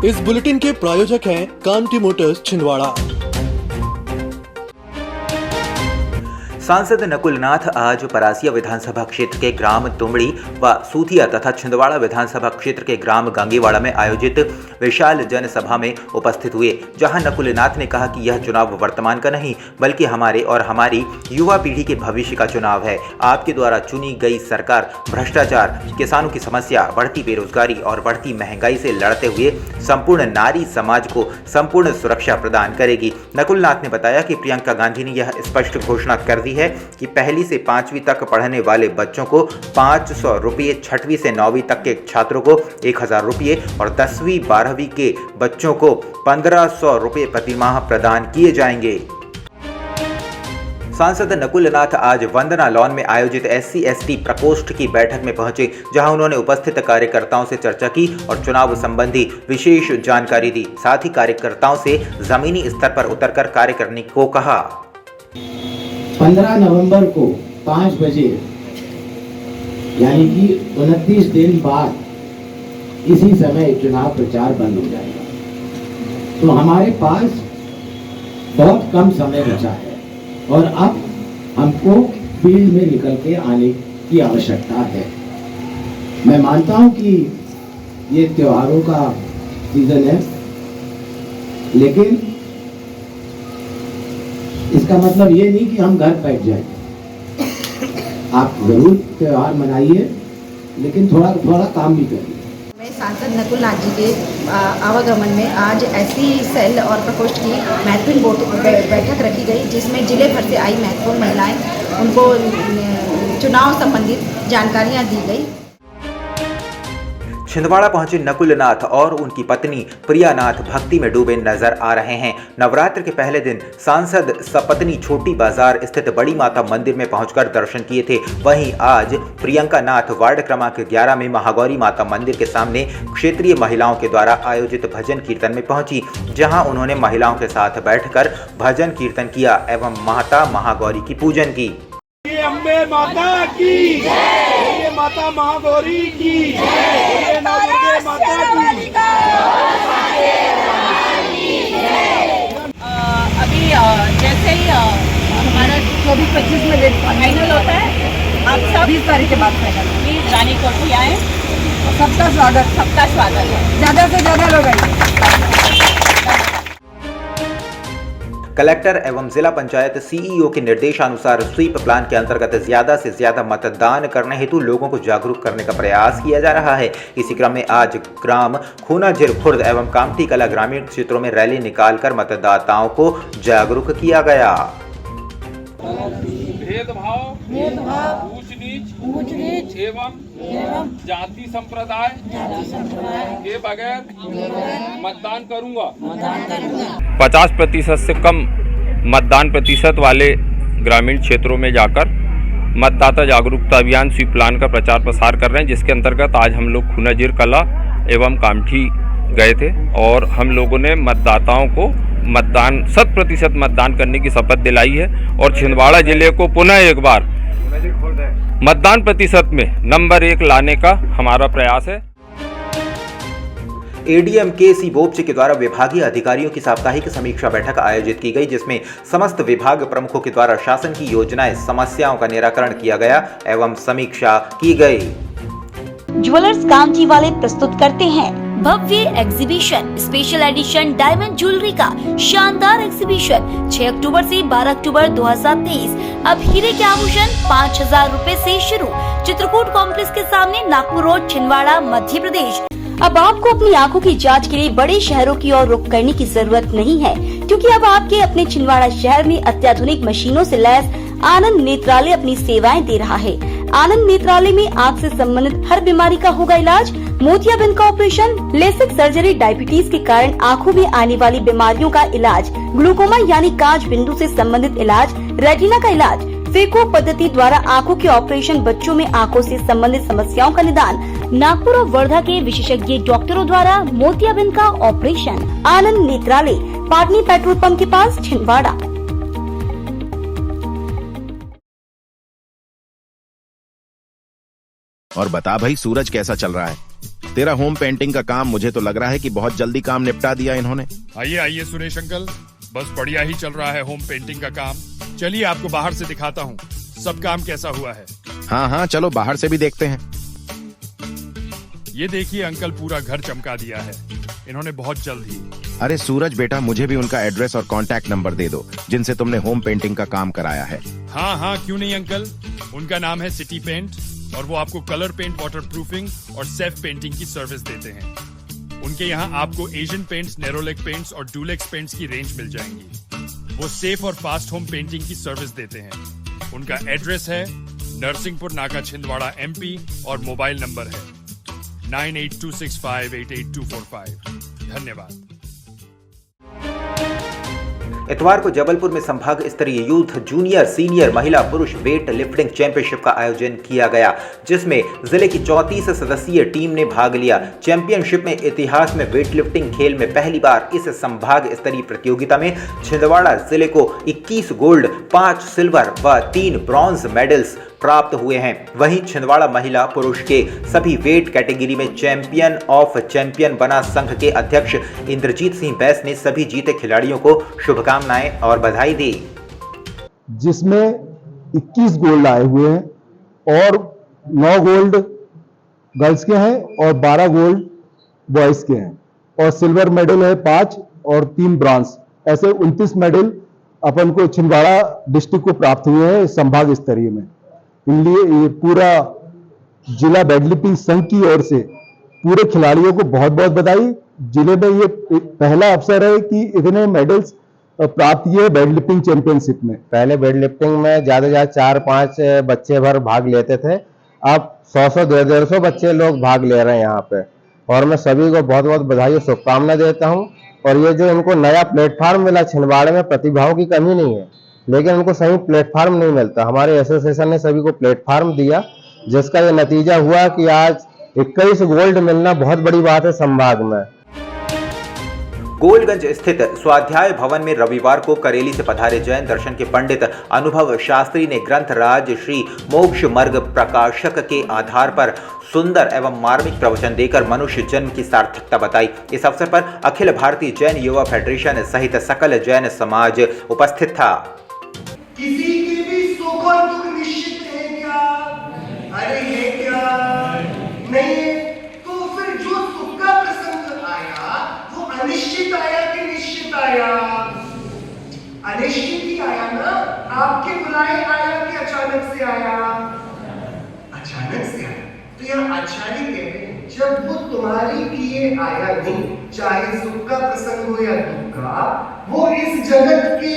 इस बुलेटिन के प्रायोजक हैं कांटी मोटर्स छिंदवाड़ा। सांसद नकुल नाथ आज परासिया विधानसभा क्षेत्र के ग्राम तुमड़ी व सूथिया तथा छिंदवाड़ा विधानसभा क्षेत्र के ग्राम गांगीवाड़ा में आयोजित विशाल जनसभा में उपस्थित हुए, जहां नकुल नाथ ने कहा कि यह चुनाव वर्तमान का नहीं बल्कि हमारे और हमारी युवा पीढ़ी के भविष्य का चुनाव है। आपके द्वारा चुनी गई सरकार भ्रष्टाचार, किसानों की समस्या, बढ़ती बेरोजगारी और बढ़ती महंगाई से लड़ते हुए संपूर्ण नारी समाज को संपूर्ण सुरक्षा प्रदान करेगी। नकुल नाथ ने बताया कि प्रियंका गांधी ने यह स्पष्ट घोषणा कर दी है कि पहली से 5वीं तक पढ़ने वाले बच्चों को 500 रुपये, 6वीं से 9वीं तक के छात्रों को 1000 रुपये और 10वीं 12वीं के बच्चों को 1500 रुपये प्रतिमाह प्रदान किए जाएंगे। सांसद नकुल नाथ आज वंदना लॉन में आयोजित SC/ST प्रकोष्ठ की बैठक में पहुंचे, जहां उन्होंने उपस्थित कार्यकर्ताओं से चर्चा की और चुनाव संबंधी विशेष जानकारी दी। साथ ही कार्यकर्ताओं से जमीनी स्तर पर उतरकर कार्य करने को कहा। 15 नवंबर को 5 बजे यानी कि 29 दिन बाद इसी समय चुनाव प्रचार बंद हो जाएगा। तो हमारे पास बहुत कम समय बचा है और अब हमको फील्ड में निकल के आने की आवश्यकता है। मैं मानता हूं कि ये त्योहारों का सीजन है, लेकिन इसका मतलब ये नहीं कि हम घर बैठ जाएं। आप जरूर त्योहार मनाइए, लेकिन थोड़ा थोड़ा काम भी करिए। मैं सांसद नकुल नाथ जी के आवागमन में आज SC सेल और प्रकोष्ठ की महत्वपूर्ण बैठक रखी गई, जिसमें जिले भर से आई महत्वपूर्ण महिलाएं उनको चुनाव संबंधित जानकारियां दी गई। छिंदवाड़ा पहुंचे नकुल नाथ और उनकी पत्नी प्रिया नाथ भक्ति में डूबे नजर आ रहे हैं। नवरात्र के पहले दिन सांसद सपत्नी छोटी बाजार स्थित बड़ी माता मंदिर में पहुंचकर दर्शन किए थे। वहीं आज प्रियंका नाथ वार्ड क्रमांक 11 में महागौरी माता मंदिर के सामने क्षेत्रीय महिलाओं के द्वारा आयोजित भजन कीर्तन में पहुंची, जहां उन्होंने महिलाओं के साथ बैठकर भजन कीर्तन किया एवं माता महागौरी की पूजन की। अम्बे माता की जय, माता महागौरी की जय, माता की। अभी जैसे ही हमारा 24-25 में डेट फाइनल होता है, आप सब 20 तारीख के बाद फाइनल प्लीज रानी कोठी आए। सबका स्वागत है। ज़्यादा से ज़्यादा लोग आइए। कलेक्टर एवं जिला पंचायत CEO के निर्देशानुसार स्वीप प्लान के अंतर्गत ज्यादा से ज्यादा मतदान करने हेतु लोगों को जागरूक करने का प्रयास किया जा रहा है। इसी क्रम में आज ग्राम खूनाझिर खुर्द एवं कामठी कला ग्रामीण क्षेत्रों में रैली निकालकर मतदाताओं को जागरूक किया गया। भेदभाव, ऊंच नीच एवं जाति संप्रदाय के बगैर मतदान करूंगा। 50% से कम मतदान प्रतिशत वाले ग्रामीण क्षेत्रों में जाकर मतदाता जागरूकता अभियान स्वीप प्लान का प्रचार प्रसार कर रहे हैं, जिसके अंतर्गत आज हम लोग खूनाझिर कला एवं कामठी गए थे और हम लोगों ने मतदाताओं को मतदान 100% मतदान करने की शपथ दिलाई है और छिंदवाड़ा जिले को पुनः एक बार मतदान प्रतिशत में नंबर 1 लाने का हमारा प्रयास है। ADM KC बोपचे के द्वारा विभागीय अधिकारियों की साप्ताहिक समीक्षा बैठक आयोजित की गई, जिसमें समस्त विभाग प्रमुखों के द्वारा शासन की योजनाएं, समस्याओं का निराकरण किया गया एवं समीक्षा की गई। ज्वेलर्स कामठी वाले प्रस्तुत करते हैं भव्य exhibition, special edition diamond jewellery का शानदार एग्जीबिशन 6 अक्टूबर से 12 अक्टूबर 2023। अब हीरे के आभूषण 5000 रुपए से शुरू। चित्रकूट कॉम्प्लेक्स के सामने, नागपुर रोड, छिंदवाड़ा, मध्य प्रदेश। अब आपको अपनी आंखों की जांच के लिए बड़े शहरों की ओर रुख करने की जरूरत नहीं है, क्योंकि अब आपके अपने छिंदवाड़ा शहर में अत्याधुनिक मशीनों से लैस आनंद नेत्रालय अपनी सेवाएं दे रहा है। आनंद नेत्रालय में आँख से संबंधित हर बीमारी का होगा इलाज। मोतियाबिंद का ऑपरेशन, लेसिक सर्जरी, डायबिटीज के कारण आँखों में आने वाली बीमारियों का इलाज, ग्लूकोमा यानी कांच बिंदु से संबंधित इलाज, रेटिना का इलाज, फेको पद्धति द्वारा आँखों के ऑपरेशन, बच्चों में आँखों से संबंधित समस्याओं का निदान, नागपुर और वर्धा के विशेषज्ञ डॉक्टरों द्वारा मोतियाबिंद का ऑपरेशन। आनंद नेत्रालय, पाटनी पेट्रोल पंप के पास, छिंदवाड़ा। और बता भाई, सूरज कैसा चल रहा है? तेरा होम पेंटिंग का काम मुझे तो लग रहा है कि बहुत जल्दी काम निपटा दिया इन्होंने। आइए आइए सुरेश अंकल, बस बढ़िया ही चल रहा है होम पेंटिंग का काम। चलिए आपको बाहर से दिखाता हूँ सब काम कैसा हुआ है। हाँ चलो बाहर से भी देखते हैं। ये देखिए अंकल, पूरा घर चमका दिया है इन्होंने बहुत जल्द ही। अरे सूरज बेटा, मुझे भी उनका एड्रेस और कांटेक्ट नंबर दे दो जिनसे तुमने होम पेंटिंग का काम कराया है। हाँ क्यों नहीं अंकल, उनका नाम है सिटी पेंट और वो आपको कलर पेंट, वाटर प्रूफिंग और सेल्फ पेंटिंग की सर्विस देते हैं। उनके यहाँ आपको एशियन पेंट्स, नेरोलेक पेंट्स और डुलेक्स पेंट्स की रेंज मिल जाएंगी। वो सेफ और फास्ट होम पेंटिंग की सर्विस देते हैं। उनका एड्रेस है नरसिंहपुर नाका, छिंदवाड़ा, MP और मोबाइल नंबर है 9826588245। धन्यवाद। इतवार को जबलपुर में संभाग स्तरीय यूथ, जूनियर, सीनियर, महिला, पुरुष वेट लिफ्टिंग चैंपियनशिप का आयोजन किया गया, जिसमें जिले की 34 सदस्यीय टीम ने भाग लिया। चैंपियनशिप में इतिहास में वेट लिफ्टिंग खेल में पहली बार इस संभाग स्तरीय प्रतियोगिता में छिंदवाड़ा जिले को 21 गोल्ड, 5 सिल्वर व 3 ब्रॉन्ज मेडल्स प्राप्त हुए हैं। वहीं छिंदवाड़ा महिला पुरुष के सभी वेट कैटेगरी में चैंपियन ऑफ चैंपियन बना संघ के अध्यक्ष इंद्रजीत सिंह बैस ने सभी जीते खिलाड़ियों को शुभकामनाएं और बधाई दी। जिसमें 21 गोल्ड आए हुए हैं और 9 गोल्ड गर्ल्स के हैं और 12 गोल्ड बॉयज के हैं और सिल्वर मेडल है 5 और 3 ब्रॉन्ज, ऐसे 29 मेडल अपन को छिंदवाड़ा डिस्ट्रिक्ट को प्राप्त हुए हैं संभाग स्तरीय में। इसलिए ये पूरा जिला वेटलिफ्टिंग संघ की ओर से पूरे खिलाड़ियों को बहुत बहुत बधाई। जिले में ये पहला अवसर है कि इतने मेडल्स प्राप्त किए वेटलिफ्टिंग चैंपियनशिप में। पहले वेटलिफ्टिंग में ज्यादा से ज्यादा 4-5 बच्चे भर भाग लेते थे, अब 100-150 बच्चे लोग भाग ले रहे हैं यहाँ पे और मैं सभी को बहुत बहुत बधाई और शुभकामना देता हूँ। और ये जो इनको नया प्लेटफॉर्म मिला, छिंदवाड़े में प्रतिभाओं की कमी नहीं है लेकिन उनको सही प्लेटफॉर्म नहीं मिलता। हमारे एसोसिएशन ने सभी को प्लेटफॉर्म दिया, जिसका ये नतीजा हुआ कि आज 21 गोल्ड मिलना बहुत बड़ी बात है संभाग में। गोलगंज स्थित स्वाध्याय भवन में रविवार को करेली से पधारे जैन दर्शन के पंडित अनुभव शास्त्री ने ग्रंथ राज श्री मोक्ष मार्ग प्रकाशक के आधार पर सुंदर एवं मार्मिक प्रवचन देकर मनुष्य जन्म की सार्थकता बताई। इस अवसर पर अखिल भारतीय जैन युवा फेडरेशन सहित सकल जैन समाज उपस्थित था। किसी की भी सुख और दुख निश्चित है क्या? अरे ये क्या नहीं है, तो फिर जो सुख का प्रसंग आया वो अनिश्चित आया कि निश्चित आया? अनिश्चित ही आया ना, आपके बुलाए आया कि अचानक से आया? अचानक से आया। तो यहाँ अच्छा नहीं कह रहे, जब वो तुम्हारी किए आया नहीं, चाहे सुख का प्रसंग हो या दुख का, वो इस जगत के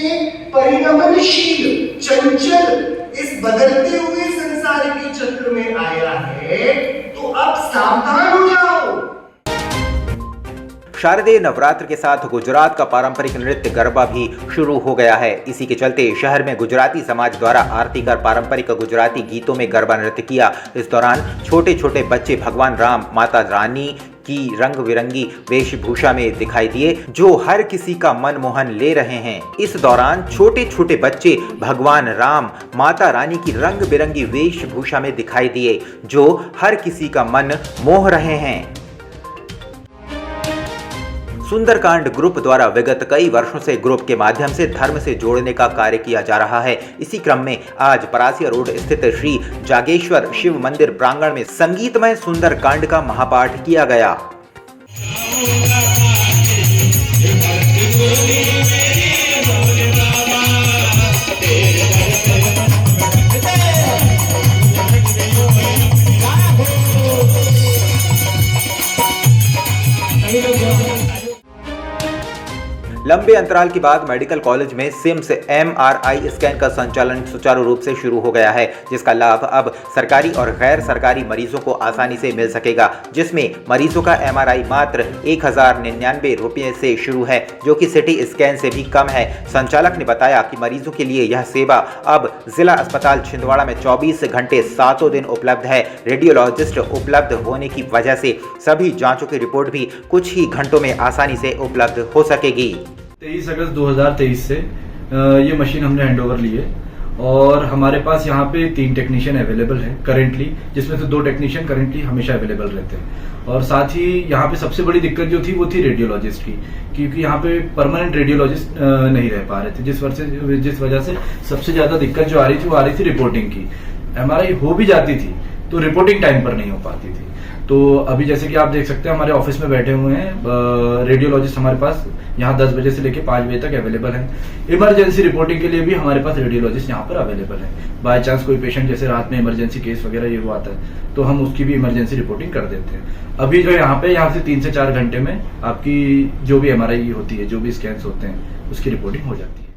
परिणमनशील, चंचल, इस बदलते हुए संसार के चक्र में आया है, तो अब सावधान हो जाओ। शारदीय नवरात्र के साथ गुजरात का पारंपरिक नृत्य गरबा भी शुरू हो गया है। इसी के चलते शहर में गुजराती समाज द्वारा आरती कर पारंपरिक गुजराती गीतों में गरबा नृत्य किया। इस दौरान छोटे छोटे बच्चे भगवान राम, माता रानी की रंग बिरंगी वेशभूषा में दिखाई दिए, जो हर किसी का मन मोहन ले रहे हैं। इस दौरान छोटे छोटे बच्चे भगवान राम, माता रानी की रंग बिरंगी वेशभूषा में दिखाई दिए, जो हर किसी का मन मोह रहे हैं। सुंदरकांड ग्रुप द्वारा विगत कई वर्षों से ग्रुप के माध्यम से धर्म से जोड़ने का कार्य किया जा रहा है। इसी क्रम में आज परासिया रोड स्थित श्री जागेश्वर शिव मंदिर प्रांगण में संगीतमय सुंदरकांड का महापाठ किया गया। लंबे अंतराल के बाद मेडिकल कॉलेज में सिम्स MRI स्कैन का संचालन सुचारू रूप से शुरू हो गया है, जिसका लाभ अब सरकारी और गैर सरकारी मरीजों को आसानी से मिल सकेगा, जिसमें मरीजों का MRI मात्र 1099 रुपये से शुरू है, जो कि सिटी स्कैन से भी कम है। संचालक ने बताया कि मरीजों के लिए यह सेवा अब जिला अस्पताल छिंदवाड़ा में 24 घंटे 7 दिन उपलब्ध है। रेडियोलॉजिस्ट उपलब्ध होने की वजह से सभी जांचों की रिपोर्ट भी कुछ ही घंटों में आसानी से उपलब्ध हो सकेगी। 23 अगस्त 2023 से ये मशीन हमने हैंडओवर ली है और हमारे पास यहाँ पे 3 टेक्नीशियन अवेलेबल है करेंटली, जिसमें से 2 टेक्नीशियन करेंटली हमेशा अवेलेबल रहते हैं। और साथ ही यहाँ पे सबसे बड़ी दिक्कत जो थी वो थी रेडियोलॉजिस्ट की, क्योंकि यहाँ पे परमानेंट रेडियोलॉजिस्ट नहीं रह पा रहे थे, जिस वजह से सबसे ज्यादा दिक्कत जो आ रही थी वो आ रही थी रिपोर्टिंग की। MRI हो भी जाती थी तो रिपोर्टिंग टाइम पर नहीं हो पाती थी। तो अभी जैसे कि आप देख सकते हैं हमारे ऑफिस में बैठे हुए हैं रेडियोलॉजिस्ट, हमारे पास यहाँ 10 बजे से लेकर 5 बजे तक अवेलेबल है। इमरजेंसी रिपोर्टिंग के लिए भी हमारे पास रेडियोलॉजिस्ट यहाँ पर अवेलेबल है। बाय चांस कोई पेशेंट जैसे रात में इमरजेंसी केस वगैरह ये हुआ आता है तो हम उसकी भी इमरजेंसी रिपोर्टिंग कर देते हैं। अभी जो यहाँ से 3 से 4 घंटे में आपकी जो भी MRI होती है, जो भी स्कैन्स होते हैं, उसकी रिपोर्टिंग हो जाती है।